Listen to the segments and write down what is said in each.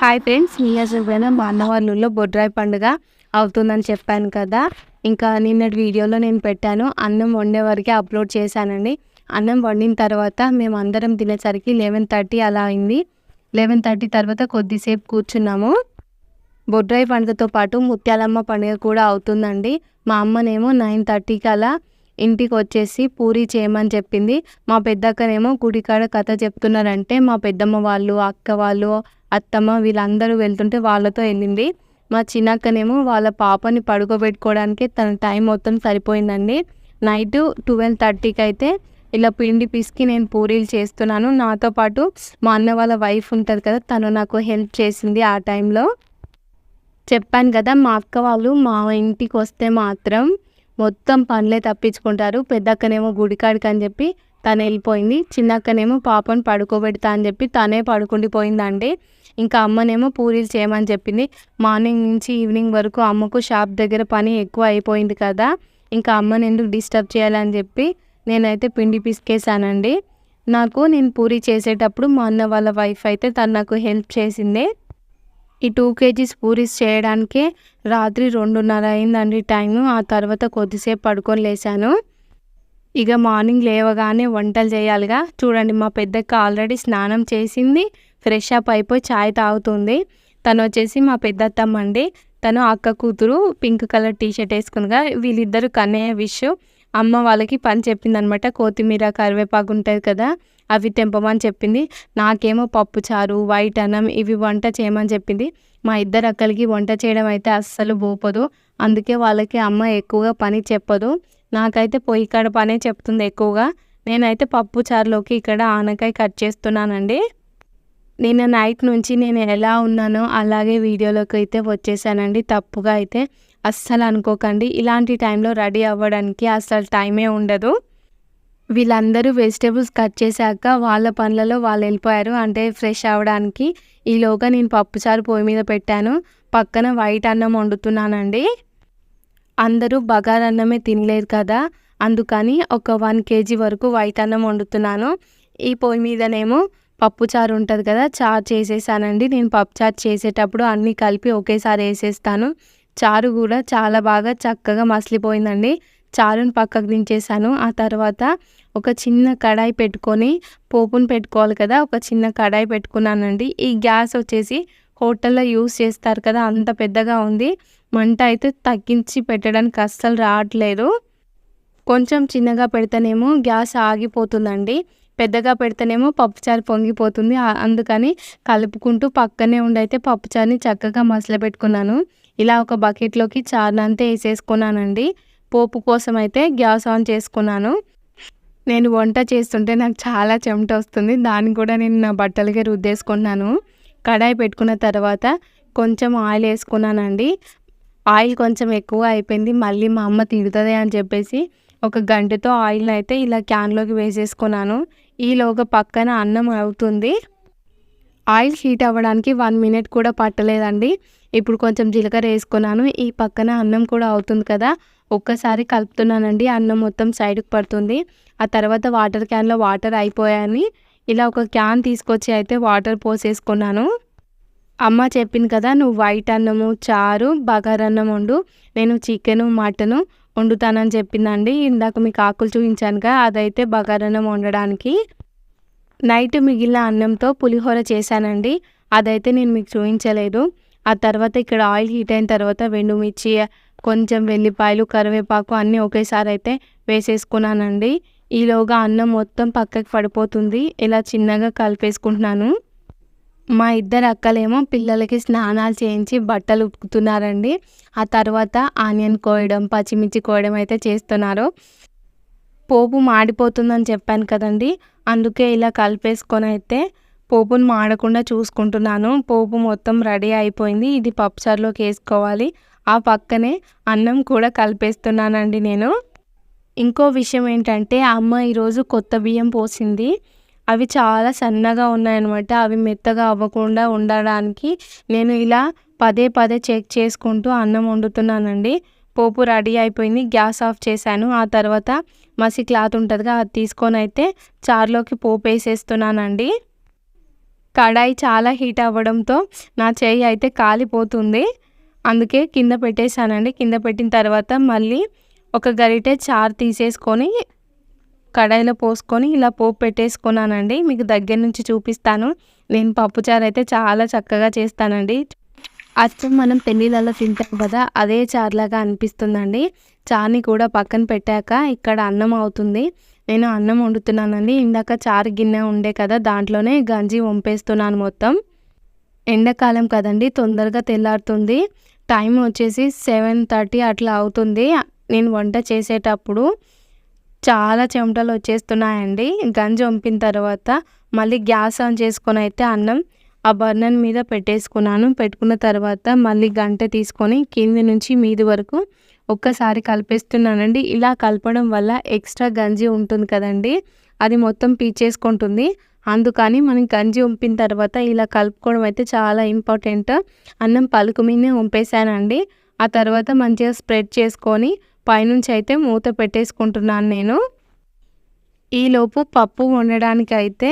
Hi friends, నియర్స్‌పైన మా అన్న వాళ్ళ ఊర్లో బొడ్రాయి పండుగ అవుతుందని చెప్పాను కదా! ఇంకా నిన్నటి వీడియోలో నేను పెట్టాను. అన్నం వండే వరకే అప్లోడ్ చేశానండి. అన్నం వండిన తర్వాత మేమందరం తినేసరికి 11:30 అలా అయింది. 11:30 తర్వాత కొద్దిసేపు కూర్చున్నాము. బొడ్రాయి పండుగతో పాటు ముత్యాలమ్మ పండుగ కూడా అవుతుందండి. మా అమ్మనేమో 9:30కి అలా ఇంటికొచ్చేసి పూరి చేయమని చెప్పింది. మా పెద్దక్కనేమో గుడికాడ కథ చెప్తున్నారంటే మా పెద్దమ్మ వాళ్ళు, అక్క వాళ్ళు, అత్తమ్మ వీళ్ళందరూ వెళ్తుంటే వాళ్ళతో వెళ్ళింది. మా చిన్నక్కనేమో వాళ్ళ పాపని పడుకోబెట్టుకోవడానికే తన టైం మొత్తం సరిపోయిందండి. నైటు 12:30కి అయితే ఇలా పిండి పిసికి నేను పూరీలు చేస్తున్నాను. నాతో పాటు మా అన్న వాళ్ళ వైఫ్ ఉంటుంది కదా, తను నాకు హెల్ప్ చేసింది ఆ టైంలో. చెప్పాను కదా, మా అక్క వాళ్ళు మా ఇంటికొస్తే మాత్రం మొత్తం పనులే తప్పించుకుంటారు. పెద్దక్కనేమో గుడికాడికి అని చెప్పి తను వెళ్ళిపోయింది. చిన్నక్కనేమో పాపను పడుకోబెడతా అని చెప్పి తనే పడుకుండిపోయిందండి. ఇంకా అమ్మనేమో పూరీలు చేయమని చెప్పింది. మార్నింగ్ నుంచి ఈవినింగ్ వరకు అమ్మకు షాప్ దగ్గర పని ఎక్కువ అయిపోయింది కదా, ఇంకా అమ్మని ఎందుకు డిస్టర్బ్ చేయాలని చెప్పి నేనైతే పిండి పిసికేసానండి. నేను పూరీ చేసేటప్పుడు మా అన్న వాళ్ళ వైఫ్ అయితే తను నాకు హెల్ప్ చేసింది. ఈ 2 కేజీస్ పూరీస్ చేయడానికే రాత్రి 2:30 అయిందండి టైము. ఆ తర్వాత కొద్దిసేపు పడుకొని లేచాను. ఇక మార్నింగ్ లేవగానే వంటలు చేయాలిగా. చూడండి, మా పెద్దక్క ఆల్రెడీ స్నానం చేసింది, ఫ్రెష్ అప్ అయిపోయి చాయ్ తాగుతుంది. తను వచ్చేసి మా పెద్దత్తమ్మ అండి. తను అక్క కూతురు, పింక్ కలర్ టీ షర్ట్ వేసుకునిగా. వీళ్ళిద్దరు కన్నయ్య విష్. అమ్మ వాళ్ళకి పని చెప్పిందనమాట. కొత్తిమీర, కరివేపాకు ఉంటుంది కదా, అవి తెంపమని చెప్పింది. నాకేమో పప్పుచారు, వైట్ అన్నం ఇవి వంట చేయమని చెప్పింది. మా ఇద్దరు అక్కలకి వంట చేయడం అయితే అస్సలు పోపదు. అందుకే వాళ్ళకి అమ్మ ఎక్కువగా పని చెప్పదు. నాకైతే పొయ్యి కాడ పనే చెప్తుంది ఎక్కువగా. నేనైతే పప్పుచారులోకి ఇక్కడ ఆనకాయ కట్ చేస్తున్నానండి. నిన్న నైట్ నుంచి నేను ఎలా ఉన్నానో అలాగే వీడియోలోకి అయితే వచ్చేసానండి. తప్పుగా అయితే అస్సలు అనుకోకండి. ఇలాంటి టైంలో రెడీ అవ్వడానికి అస్సలు టైమే ఉండదు. వీళ్ళందరూ వెజిటేబుల్స్ కట్ చేశాక వాళ్ళ పనులలో వాళ్ళు వెళ్ళిపోయారు, అంటే ఫ్రెష్ అవ్వడానికి. ఈలోగా నేను పప్పుచారు పొయ్యి మీద పెట్టాను. పక్కన వైట్ అన్నం వండుతున్నానండి. అందరూ బగారన్నమే తినలేదు కదా, అందుకని ఒక 1 కేజీ వరకు వైట్ అన్నం వండుతున్నాను. ఈ పొయ్యి మీదనేమో పప్పుచారు ఉంటుంది కదా, చారు చేసేసానండి. నేను పప్పుచారు చేసేటప్పుడు అన్నీ కలిపి ఒకేసారి వేసేస్తాను. చారు కూడా చాలా బాగా చక్కగా మసిలిపోయిందండి. చారుని పక్కకు దించేసాను. ఆ తర్వాత ఒక చిన్న కడాయి పెట్టుకొని పోపును పెట్టుకోవాలి కదా, ఒక చిన్న కడాయి పెట్టుకున్నానండి. ఈ గ్యాస్ వచ్చేసి హోటల్లో యూస్ చేస్తారు కదా, అంత పెద్దగా ఉంది. మంట అయితే తగ్గించి పెట్టడానికి అస్సలు రావట్లేదు. కొంచెం చిన్నగా పెడితేనేమో గ్యాస్ ఆగిపోతుందండి, పెద్దగా పెడితేనేమో పప్పుచారు పొంగిపోతుంది. అందుకని కలుపుకుంటూ పక్కనే ఉండైతే పప్పుచారుని చక్కగా మసలబెట్టుకున్నాను. ఇలా ఒక బకెట్లోకి చారునంతా వేసేసుకున్నానండి. పోపు కోసం అయితే గ్యాస్ ఆన్ చేసుకున్నాను. నేను వంట చేస్తుంటే నాకు చాలా చెమట వస్తుంది. దాన్ని కూడా నేను నా బట్టలకే రుద్దేసుకున్నాను. కడాయి పెట్టుకున్న తర్వాత కొంచెం ఆయిల్ వేసుకున్నానండి. ఆయిల్ కొంచెం ఎక్కువ అయిపోయింది. మళ్ళీ మా అమ్మ తిడుతుంది అని చెప్పేసి ఒక గంటతో ఆయిల్ అయితే ఇలా క్యాన్లోకి వేసేసుకున్నాను. ఈలోగా పక్కన అన్నం అవుతుంది. ఆయిల్ హీట్ అవ్వడానికి 1 మినిట్ కూడా పట్టలేదండి. ఇప్పుడు కొంచెం జీలకర్ర వేసుకున్నాను. ఈ పక్కన అన్నం కూడా అవుతుంది కదా, ఒక్కసారి కలుపుతున్నానండి. అన్నం మొత్తం సైడ్కి పడుతుంది. ఆ తర్వాత వాటర్ క్యాన్లో వాటర్ అయిపోయాయని ఇలా ఒక క్యాన్ తీసుకొచ్చి అయితే వాటర్ పోసేసుకున్నాను. అమ్మ చెప్పింది కదా, నువ్వు వైట్ అన్నము, చారు, బగారన్నం వండు, నేను చికెను, మటను వండుతానని చెప్పిందండి. ఇందాక మీకు ఆకులు చూపించానుగా, అదైతే బగారన్నం వండడానికి. నైట్ మిగిలిన అన్నంతో పులిహోర చేశానండి, అదైతే నేను మీకు చూపించలేదు. ఆ తర్వాత ఇక్కడ ఆయిల్ హీట్ అయిన తర్వాత ఎండుమిర్చి, కొంచెం వెల్లిపాయలు, కరివేపాకు అన్నీ ఒకేసారి అయితే వేసేసుకున్నానండి. ఈలోగా అన్నం మొత్తం పక్కకి పడిపోతుంది. ఇలా చిన్నగా కలిపేసుకుంటున్నాను. మా ఇద్దరు అక్కలేమో పిల్లలకి స్నానాలు చేయించి బట్టలు ఉతుకుతున్నారండి. ఆ తర్వాత ఆనియన్ కోయడం, పచ్చిమిర్చి కోయడం అయితే చేస్తున్నారు. పోపు మాడిపోతుందని చెప్పాను కదండి, అందుకే ఇలా కలిపేసుకొని అయితే పోపును మాడకుండా చూసుకుంటున్నాను. పోపు మొత్తం రెడీ అయిపోయింది. ఇది పప్పుచారులోకి వేసుకోవాలి. ఆ పక్కనే అన్నం కూడా కలిపేస్తున్నానండి నేను. ఇంకో విషయం ఏంటంటే, అమ్మ ఈరోజు కొత్త బియ్యం పోసింది. అవి చాలా సన్నగా ఉన్నాయన్నమాట. అవి మెత్తగా అవ్వకుండా ఉండడానికి నేను ఇలా పదే పదే చెక్ చేసుకుంటూ అన్నం వండుతున్నానండి. పోపు రెడీ అయిపోయింది. గ్యాస్ ఆఫ్ చేశాను. ఆ తర్వాత మసి క్లాత్ ఉంటుందిగా, అది తీసుకొని అయితే చారులోకి పోపు వేసేస్తున్నానండి. కడాయి చాలా హీట్ అవ్వడంతో నా చెయ్యి అయితే కాలిపోతుంది. అందుకే కింద పెట్టేశానండి. కింద పెట్టిన తర్వాత మళ్ళీ ఒక గరిటె చారు తీసేసుకొని కడాయిలో పోసుకొని ఇలా పోపు పెట్టేసుకున్నానండి. మీకు దగ్గర నుంచి చూపిస్తాను. నేను పప్పుచారు అయితే చాలా చక్కగా చేస్తానండి. అచ్చం మనం పెళ్ళిళ్ళలో తింటాం కదా, అదే చారులాగా అనిపిస్తుందండి. చారుని కూడా పక్కన పెట్టాక ఇక్కడ అన్నం అవుతుంది. నేను అన్నం వండుతున్నానండి. ఇందాక చారు గిన్నె ఉండే కదా, దాంట్లోనే గంజి వంపేస్తున్నాను మొత్తం. ఎండాకాలం కదండి, తొందరగా తెల్లారుతుంది. టైం వచ్చేసి 7:30 అట్లా అవుతుంది. నేను వంట చేసేటప్పుడు చాలా చెమటలు వచ్చేస్తున్నాయండి. గంజి వంపిన తర్వాత మళ్ళీ గ్యాస్ ఆన్ చేసుకొని అయితే అన్నం ఆ బర్నర్ మీద పెట్టేసుకున్నాను. పెట్టుకున్న తర్వాత మళ్ళీ గంటె తీసుకొని కింది నుంచి మీది వరకు ఒక్కసారి కలిపేస్తున్నానండి. ఇలా కలపడం వల్ల ఎక్స్ట్రా గంజి ఉంటుంది కదండి, అది మొత్తం పీల్చేసుకుంటుంది. అందుకని మనం గంజి వంపిన తర్వాత ఇలా కలుపుకోవడం అయితే చాలా ఇంపార్టెంట్. అన్నం పలుకు మీదనే వంపేసానండి. ఆ తర్వాత మంచిగా స్ప్రెడ్ చేసుకొని పైనుంచి అయితే మూత పెట్టేసుకుంటున్నాను నేను. ఈలోపు పప్పు వండడానికి అయితే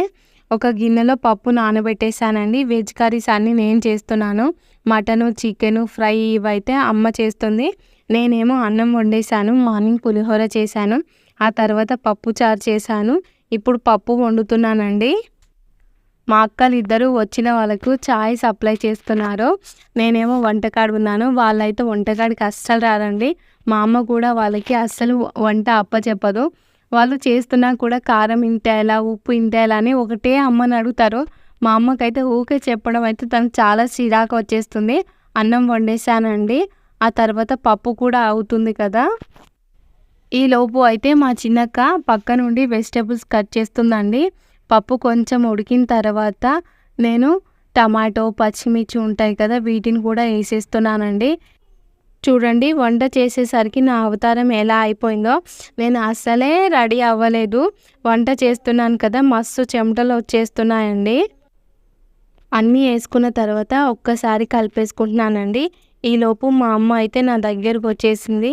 ఒక గిన్నెలో పప్పు నానబెట్టేసానండి. వెజ్ కర్రీస్ అన్నీ నేను చేస్తున్నాను. మటను, చికెను, ఫ్రై ఇవైతే అమ్మ చేస్తుంది. నేనేమో అన్నం వండేసాను. మార్నింగ్ పులిహోర చేశాను. ఆ తర్వాత పప్పు చారు చేశాను. ఇప్పుడు పప్పు వండుతున్నానండి. మా అక్కలు ఇద్దరు వచ్చిన వాళ్ళకు చాయ్ సప్లై చేస్తున్నారు. నేనేమో వంటకాడు ఉన్నాను. వాళ్ళైతే వంటకాడికి అస్సలు రారండి. మా అమ్మ కూడా వాళ్ళకి అస్సలు వంట అప్పచెప్పదు. వాళ్ళు చేస్తున్నా కూడా కారం ఇంతేలా, ఉప్పు ఇంతేలా అని ఒకటే అమ్మని అడుగుతారు. మా అమ్మకైతే ఊకే చెప్పడం అయితే తనకు చాలా చిరాకు వచ్చేస్తుంది. అన్నం వండేసానండి. ఆ తర్వాత పప్పు కూడా అవుతుంది కదా. ఈలోపు అయితే మా చిన్నక్క పక్క నుండి వెజిటేబుల్స్ కట్ చేస్తుందండి. పప్పు కొంచెం ఉడికిన తర్వాత నేను టమాటో, పచ్చిమిర్చి ఉంటాయి కదా, వీటిని కూడా వేసేస్తున్నానండి. చూడండి, వంట చేసేసరికి నా అవతారం ఎలా అయిపోయిందో. నేను అస్సలే రెడీ అవ్వలేదు. వంట చేస్తున్నాను కదా, మస్తు చెమటలు వచ్చేస్తున్నాయండి. అన్నీ వేసుకున్న తర్వాత ఒక్కసారి కలిపేసుకుంటున్నానండి. ఈలోపు మా అమ్మ అయితే నా దగ్గరకు వచ్చేసింది.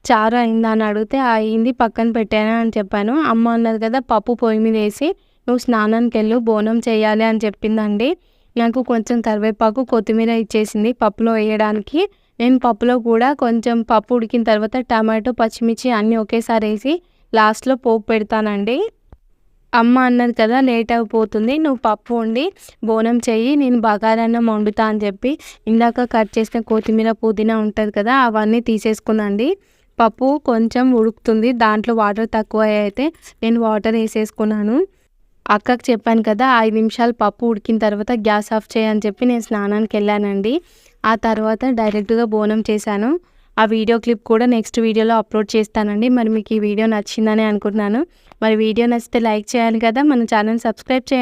చారు అయిందా అని అడిగితే అయింది, పక్కన పెట్టాను అని చెప్పాను. అమ్మ అన్నది కదా, పప్పు పొయ్యి మీద వేసి నువ్వు స్నానానికి వెళ్ళు, బోనం చేయాలి అని చెప్పిందండి. నాకు కొంచెం కరివేపాకు, కొత్తిమీర ఇచ్చేసింది పప్పులో వేయడానికి. నేను పప్పులో కూడా కొంచెం పప్పు ఉడికిన తర్వాత టమాటో, పచ్చిమిర్చి అన్నీ ఒకేసారి వేసి లాస్ట్లో పోపు పెడతానండి. అమ్మ అన్నది కదా, లేట్ అయిపోతుంది, నువ్వు పప్పు వండి బోనం చెయ్యి, నేను బగారన్నం వండుతా అని చెప్పి ఇందాక కట్ చేసిన కొత్తిమీర, పుదీనా ఉంటుంది కదా, అవన్నీ తీసేసుకుందండి. పప్పు కొంచెం ఉడుకుతుంది, దాంట్లో వాటర్ తక్కువ అయితే నేను వాటర్ వేసేసుకున్నాను. అక్కకు చెప్పాను కదా, 5 నిమిషాలు పప్పు ఉడికిన తర్వాత గ్యాస్ ఆఫ్ చేయని చెప్పి నేను స్నానానికి వెళ్ళానండి. ఆ తర్వాత డైరెక్ట్గా బోనం చేశాను. ఆ వీడియో క్లిప్ కూడా నెక్స్ట్ వీడియోలో అప్లోడ్ చేస్తానండి. మరి మీకు ఈ వీడియో నచ్చిందని అనుకుంటున్నాను. మరి వీడియో నచ్చితే లైక్ చేయాలి కదా, మన ఛానల్ సబ్స్క్రైబ్ చేయండి.